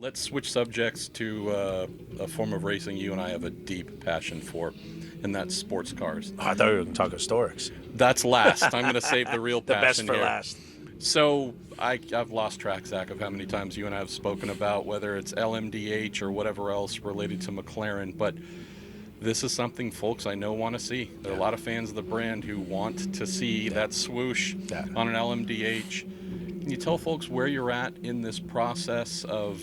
Let's switch subjects to a form of racing you and I have a deep passion for, and that's sports cars. Oh, I thought we were going to talk historics. That's last. I'm going to save the real The best passion for here. last. So I've lost track, Zach, of how many times you and I have spoken about whether it's LMDh or whatever else related to McLaren, but this is something folks I know want to see. There are a lot of fans of the brand who want to see that swoosh on an LMDh. Can you tell folks where you're at in this process of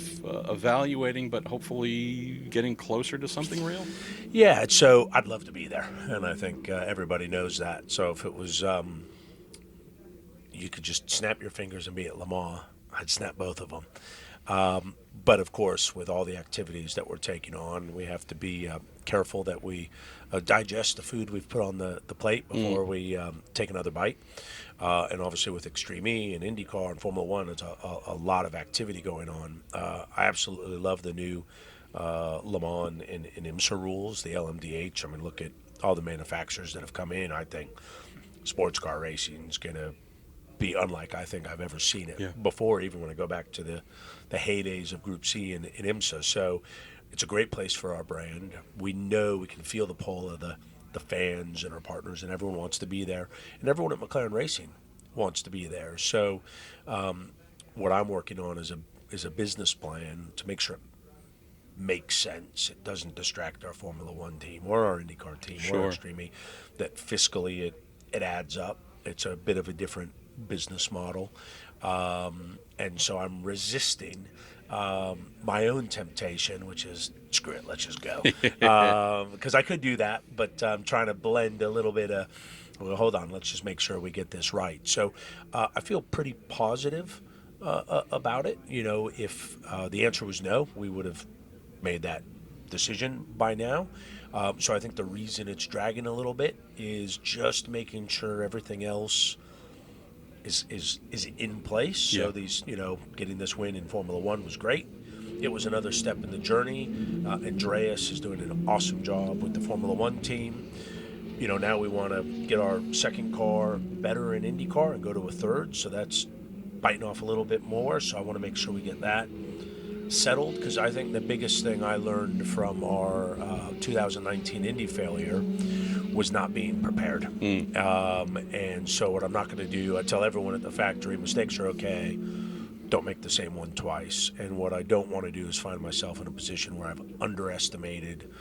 evaluating, but hopefully getting closer to something real? Yeah, so I'd love to be there, and I think everybody knows that. So if it was, you could just snap your fingers and be at Le Mans, I'd snap both of them. But of course, with all the activities that we're taking on, we have to be careful that we digest the food we've put on the plate before we take another bite. And obviously with Extreme E and IndyCar and Formula One, it's a lot of activity going on. I absolutely love the new Le Mans and IMSA rules, the LMDh. I mean, look at all the manufacturers that have come in. I think sports car racing is going to be unlike I think I've ever seen it before, even when I go back to the heydays of Group C and IMSA. So it's a great place for our brand. We know we can feel the pull of the fans and our partners, and everyone wants to be there. And everyone at McLaren Racing wants to be there. So what I'm working on is a business plan to make sure it makes sense. It doesn't distract our Formula One team or our IndyCar team or our Extreme E, that fiscally it adds up. It's a bit of a different business model, and so I'm resisting my own temptation, which is screw it, let's just go, because I could do that, but I'm trying to blend a little bit of, well, hold on, let's just make sure we get this right. So I feel pretty positive about it. You know, if the answer was no, we would have made that decision by now. So I think the reason it's dragging a little bit is just making sure everything else is in place. So these, getting this win in Formula One was great. It was another step in the journey. Andreas is doing an awesome job with the Formula One team. Now we want to get our second car better in IndyCar and go to a third. So that's biting off a little bit more. So I want to make sure we get that settled, because I think the biggest thing I learned from our 2019 Indy failure was not being prepared. And so what I'm not going to do, I tell everyone at the factory, mistakes are okay. Don't make the same one twice. And what I don't want to do is find myself in a position where I've underestimated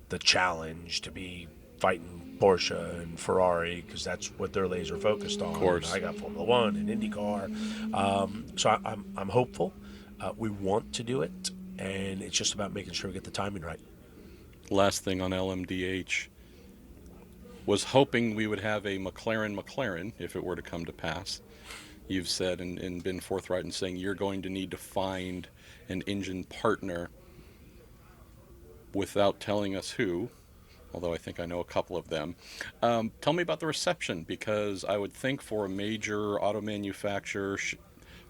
the challenge to be fighting Porsche and Ferrari, because that's what they're laser focused on. Of course. I got Formula One and IndyCar. So I'm hopeful. We want to do it, and it's just about making sure we get the timing right. Last thing on LMDh, was hoping we would have a McLaren if it were to come to pass. You've said and been forthright in saying you're going to need to find an engine partner without telling us who, although I think I know a couple of them. Tell me about the reception, because I would think for a major auto manufacturer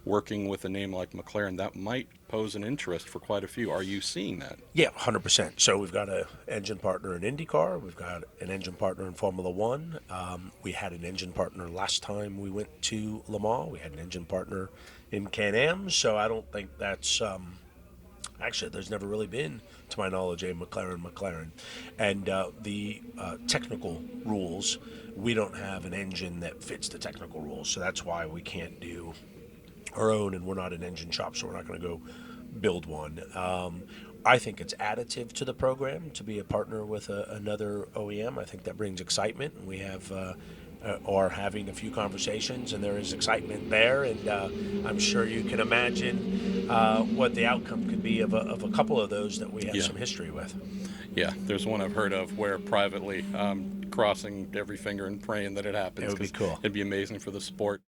working with a name like McLaren, that might pose an interest for quite a few. Are you seeing that? Yeah, 100%. So we've got an engine partner in IndyCar. We've got an engine partner in Formula One. We had an engine partner last time we went to Le Mans. We had an engine partner in Can-Am. So I don't think that's... Actually, there's never really been, to my knowledge, a McLaren. And the technical rules, we don't have an engine that fits the technical rules. So that's why we can't do our own, and we're not an engine shop, so we're not going to go build one. I think it's additive to the program to be a partner with another OEM. I think that brings excitement, and we have are having a few conversations, and there is excitement there, and I'm sure you can imagine what the outcome could be of a couple of those that we have some history with. Yeah, there's one I've heard of where privately crossing every finger and praying that it happens. It would be cool. It'd be amazing for the sport.